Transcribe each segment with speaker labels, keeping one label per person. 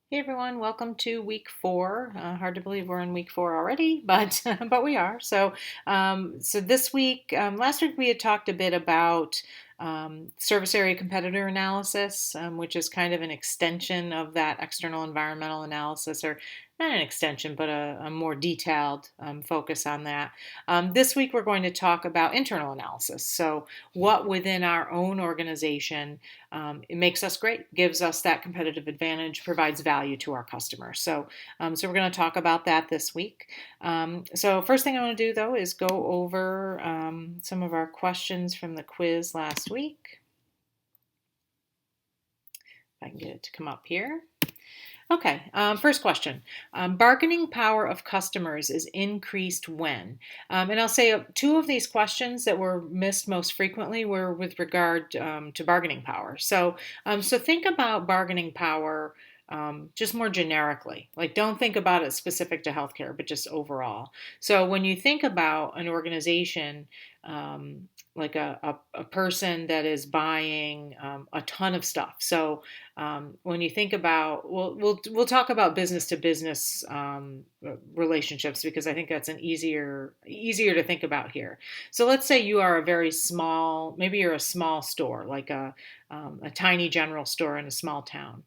Speaker 1: Hey everyone, welcome to week 4. Hard to believe we're in week 4 already, but but we are. So this week, last week we had talked a bit about service area competitor analysis, which is kind of an extension of that external environmental analysis, or not an extension, but a more detailed focus on that. This week we're going to talk about internal analysis. So what within our own organization it makes us great, gives us that competitive advantage, provides value to our customers. So we're going to talk about that this week. So first thing I want to do though is go over some of our questions from the quiz last week. If I can get it to come up here. Okay, first question. Bargaining power of customers is increased when? And I'll say two of these questions that were missed most frequently were with regard to bargaining power. So think about bargaining power just more generically. Like, don't think about it specific to healthcare, but just overall. So when you think about an organization, like a person that is buying a ton of stuff. So when you think about, we'll talk about business to business relationships because I think that's an easier to think about here. So let's say you are a very small, maybe you're a small store, like a tiny general store in a small town.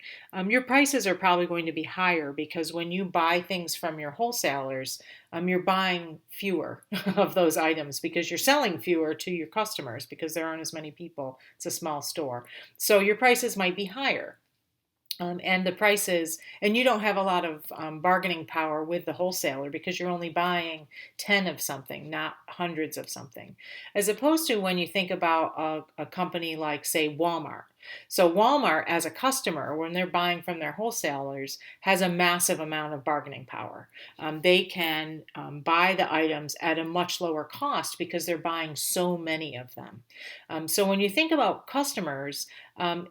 Speaker 1: Your prices are probably going to be higher because when you buy things from your wholesalers, you're buying fewer of those items because you're selling fewer to your customers because there aren't as many people. It's a small store. So your prices might be higher. And the prices, and you don't have a lot of bargaining power with the wholesaler because you're only buying 10 of something, not hundreds of something. As opposed to when you think about a company like, say, Walmart. So, Walmart, as a customer, when they're buying from their wholesalers, has a massive amount of bargaining power. They can buy the items at a much lower cost because they're buying so many of them. So, when you think about customers,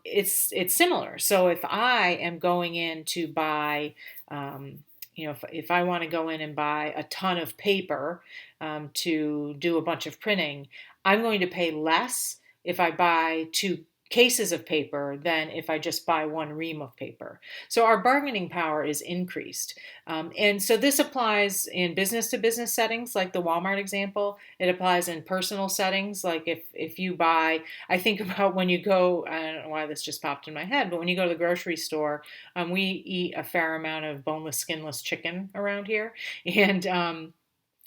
Speaker 1: it's similar. So if I am going in to buy, if I want to go in and buy a ton of paper to do a bunch of printing, I'm going to pay less if I buy two cases of paper than if I just buy one ream of paper. So our bargaining power is increased. And so this applies in business to business settings, like the Walmart example. It applies in personal settings, like if you buy, I think about when you go, I don't know why this just popped in my head, but when you go to the grocery store, we eat a fair amount of boneless, skinless chicken around here. And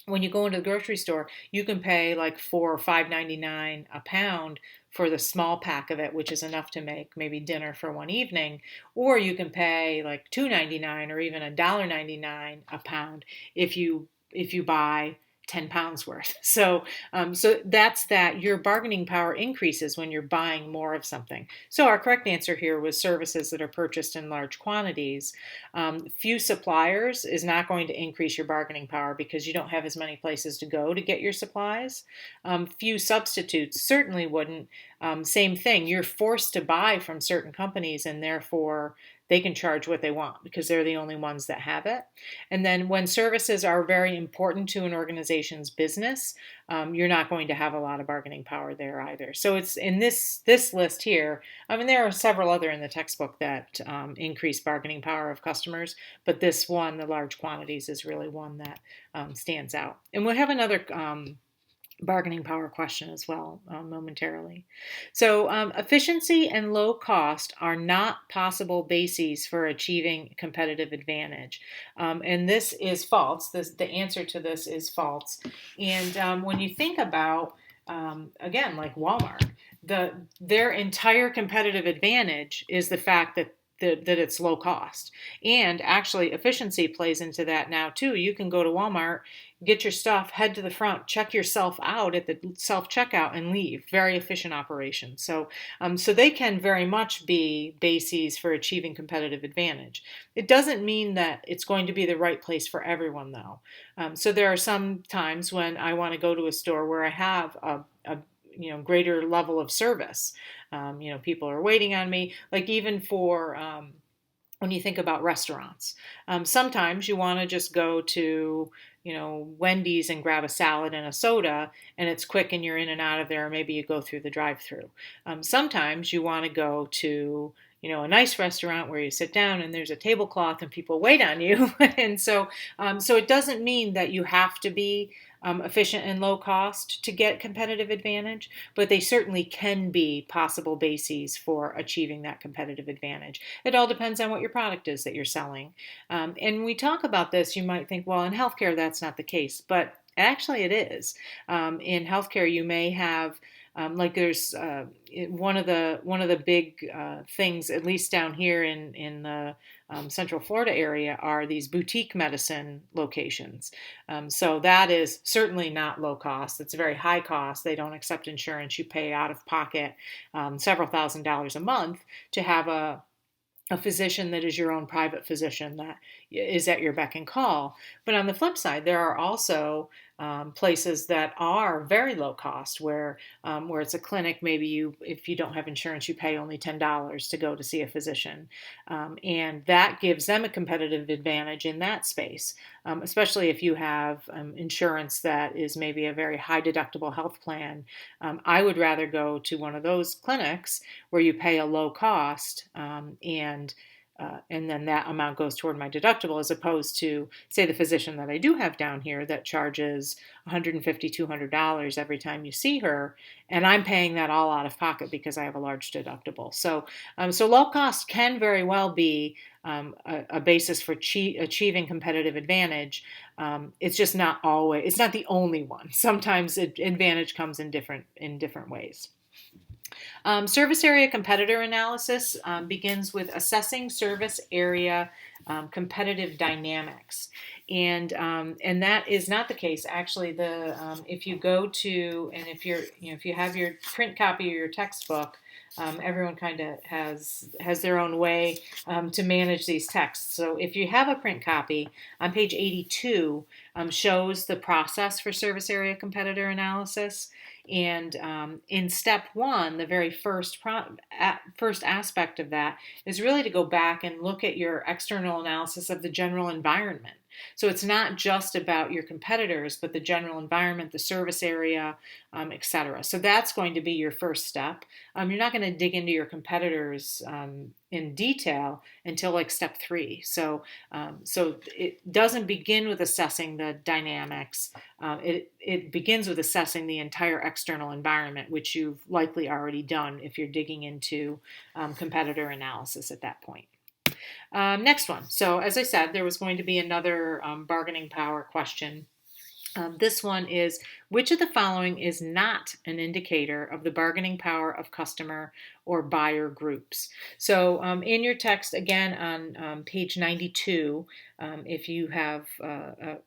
Speaker 1: when you go into the grocery store, you can pay like $4 or $5.99 a pound for the small pack of it, which is enough to make maybe dinner for one evening, or you can pay like $2.99 or even $1.99 a pound if you buy 10 pounds worth. So that's that. Your bargaining power increases when you're buying more of something. So our correct answer here was services that are purchased in large quantities. Few suppliers is not going to increase your bargaining power because you don't have as many places to go to get your supplies. Few substitutes certainly wouldn't. Same thing. You're forced to buy from certain companies and therefore they can charge what they want because they're the only ones that have it. And then when services are very important to an organization's business, you're not going to have a lot of bargaining power there either. So it's in this list here. I mean, there are several other in the textbook that increase bargaining power of customers, but this one, the large quantities, is really one that stands out. And we'll have another bargaining power question as well momentarily. So, efficiency and low cost are not possible bases for achieving competitive advantage. And this is false. The answer to this is false. And when you think about, again, like Walmart, their entire competitive advantage is the fact that it's low cost. And actually, efficiency plays into that now too. You can go to Walmart, get your stuff, head to the front, check yourself out at the self checkout, and leave. Very efficient operation. So they can very much be bases for achieving competitive advantage. It doesn't mean that it's going to be the right place for everyone, though. So there are some times when I want to go to a store where I have a greater level of service. People are waiting on me. Like even for when you think about restaurants, sometimes you want to just go to Wendy's and grab a salad and a soda, and it's quick and you're in and out of there. Or maybe you go through the drive-through. Sometimes you want to go to a nice restaurant where you sit down and there's a tablecloth and people wait on you. And so it doesn't mean that you have to be efficient and low cost to get competitive advantage, but they certainly can be possible bases for achieving that competitive advantage. It all depends on what your product is that you're selling. And when we talk about this, you might think, well, in healthcare, that's not the case, but actually it is. In healthcare, you may have like there's one of the big things, at least down here in the Central Florida area, are these boutique medicine locations. So that is certainly not low cost. It's very high cost. They don't accept insurance. You pay out of pocket several $1,000s a month to have a physician that is your own private physician that is at your beck and call. But on the flip side, there are also places that are very low cost, where it's a clinic. Maybe if you don't have insurance, you pay only $10 to go to see a physician, and that gives them a competitive advantage in that space, especially if you have insurance that is maybe a very high deductible health plan. I would rather go to one of those clinics where you pay a low cost and then that amount goes toward my deductible, as opposed to, say, the physician that I do have down here that charges $150, $200 every time you see her, and I'm paying that all out of pocket because I have a large deductible. So low cost can very well be a basis for achieving competitive advantage. It's just not always. It's not the only one. Sometimes advantage comes in different ways. Service area competitor analysis begins with assessing service area competitive dynamics, and that is not the case. Actually, if you go to, and if you have your print copy or your textbook, everyone kind of has their own way to manage these texts. So if you have a print copy, on page 82 shows the process for service area competitor analysis. And in step one, the very first aspect of that is really to go back and look at your external analysis of the general environment. So it's not just about your competitors, but the general environment, the service area, etc. So that's going to be your first step. You're not going to dig into your competitors in detail until like step 3. So it doesn't begin with assessing the dynamics. It begins with assessing the entire external environment, which you've likely already done if you're digging into competitor analysis at that point. Next one. So as I said, there was going to be another bargaining power question. This one is, which of the following is not an indicator of the bargaining power of customer or buyer groups? So in your text, again, on page 92, if you have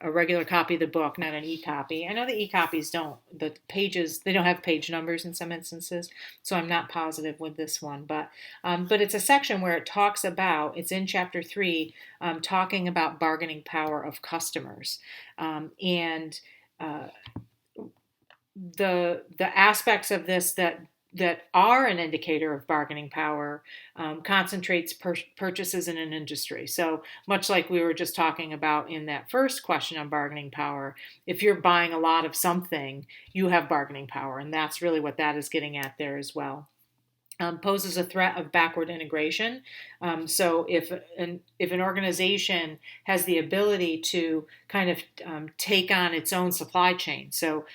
Speaker 1: a regular copy of the book, not an e-copy. I know the e-copies the pages, they don't have page numbers in some instances, so I'm not positive with this one. But it's a section where it talks about, it's in chapter 3, talking about bargaining power of customers. And the aspects of this that are an indicator of bargaining power concentrates purchases in an industry. So much like we were just talking about in that first question on bargaining power, if you're buying a lot of something, you have bargaining power, and that's really what that is getting at there as well. Poses a threat of backward integration. So if an organization has the ability to kind of take on its own supply chain, so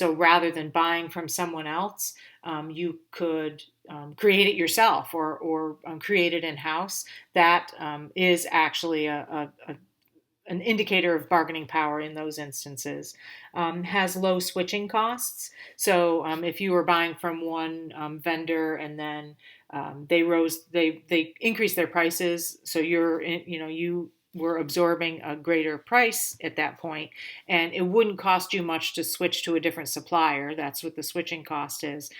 Speaker 1: rather than buying from someone else, you could create it yourself or create it in-house. That is actually an indicator of bargaining power in those instances. Has low switching costs. So if you were buying from one vendor and then they increased their prices, so you were absorbing a greater price at that point, and it wouldn't cost you much to switch to a different supplier. That's what the switching cost is.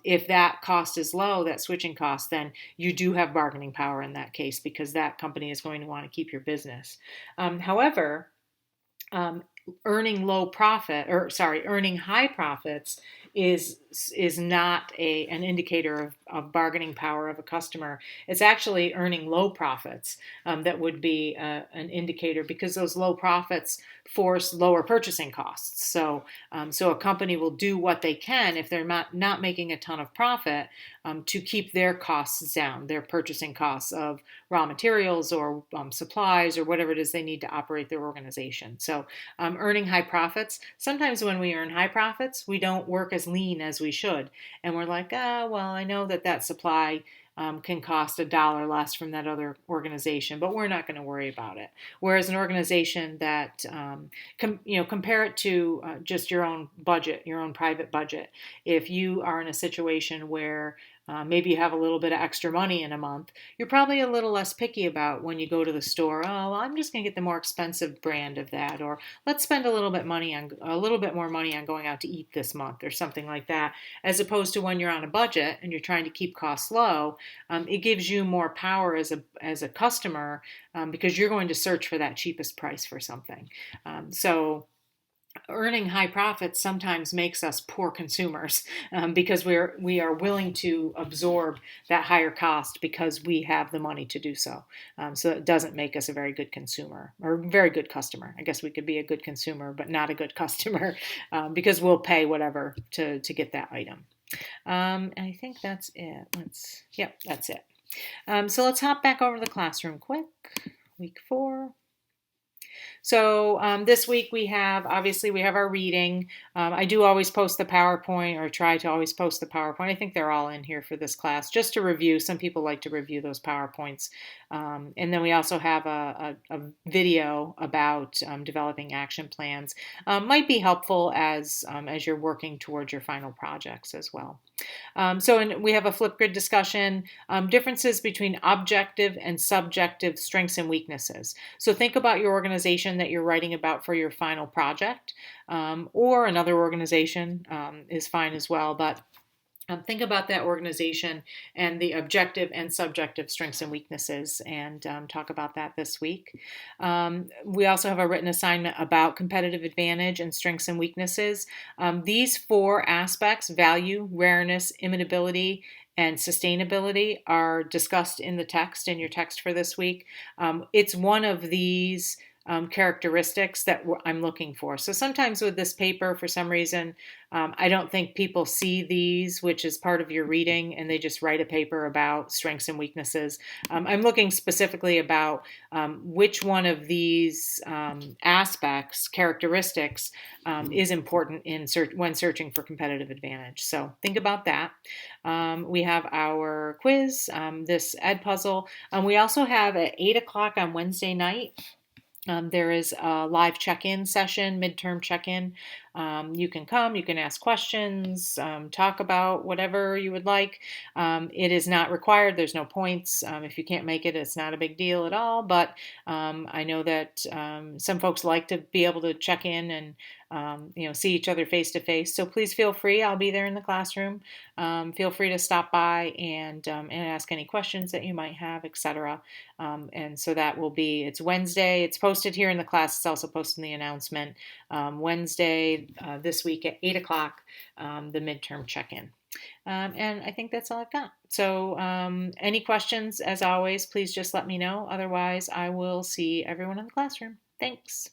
Speaker 1: If that cost is low, that switching cost, then you do have bargaining power in that case, because that company is going to want to keep your business. However, earning high profits is not an indicator of bargaining power of a customer. It's actually earning low profits that would be an indicator, because those low profits force lower purchasing costs. So a company will do what they can if they're not making a ton of profit to keep their costs down, their purchasing costs of raw materials or supplies or whatever it is they need to operate their organization. So earning high profits. Sometimes when we earn high profits, we don't work as lean as we should. And we're like, well, I know that supply can cost $1 less from that other organization, but we're not going to worry about it. Whereas an organization that, compare it to just your own budget, your own private budget. If you are in a situation where maybe you have a little bit of extra money in a month, you're probably a little less picky about when you go to the store. Oh, well, I'm just going to get the more expensive brand of that, or let's spend a little bit more money on going out to eat this month, or something like that. As opposed to when you're on a budget and you're trying to keep costs low, it gives you more power as a customer, because you're going to search for that cheapest price for something. So earning high profits sometimes makes us poor consumers, because we are willing to absorb that higher cost because we have the money to do so. So it doesn't make us a very good consumer, or very good customer. I guess we could be a good consumer but not a good customer, because we'll pay whatever to get that item. And I think that's it. That's it. So let's hop back over to the classroom quick. Week 4. So this week we have our reading. I do always post the PowerPoint, or try to always post the PowerPoint. I think they're all in here for this class, just to review. Some people like to review those PowerPoints. And then we also have a video about developing action plans. Might be helpful as you're working towards your final projects as well. We have a Flipgrid discussion, differences between objective and subjective strengths and weaknesses. So think about your organization that you're writing about for your final project, or another organization is fine as well, but think about that organization and the objective and subjective strengths and weaknesses, and talk about that this week. We also have a written assignment about competitive advantage and strengths and weaknesses. These 4 aspects, value, rareness, imitability, and sustainability, are discussed in the text, in your text for this week. It's one of these characteristics that I'm looking for. So sometimes with this paper, for some reason, I don't think people see these, which is part of your reading, and they just write a paper about strengths and weaknesses. I'm looking specifically about which one of these aspects, characteristics, is important when searching for competitive advantage. So think about that. We have our quiz, this ed puzzle. We also have at 8 o'clock on Wednesday night, there is a live check-in session, midterm check-in. You can come, you can ask questions, talk about whatever you would like. It is not required. There's no points. If you can't make it, it's not a big deal at all. But I know that some folks like to be able to check in and see each other face to face. So please feel free. I'll be there in the classroom. Feel free to stop by and ask any questions that you might have, etc. And so that will be, it's Wednesday. It's posted here in the class. It's also posted in the announcement. Wednesday this week at 8 o'clock, the midterm check-in. And I think that's all I've got. So any questions, as always, please just let me know. Otherwise, I will see everyone in the classroom. Thanks.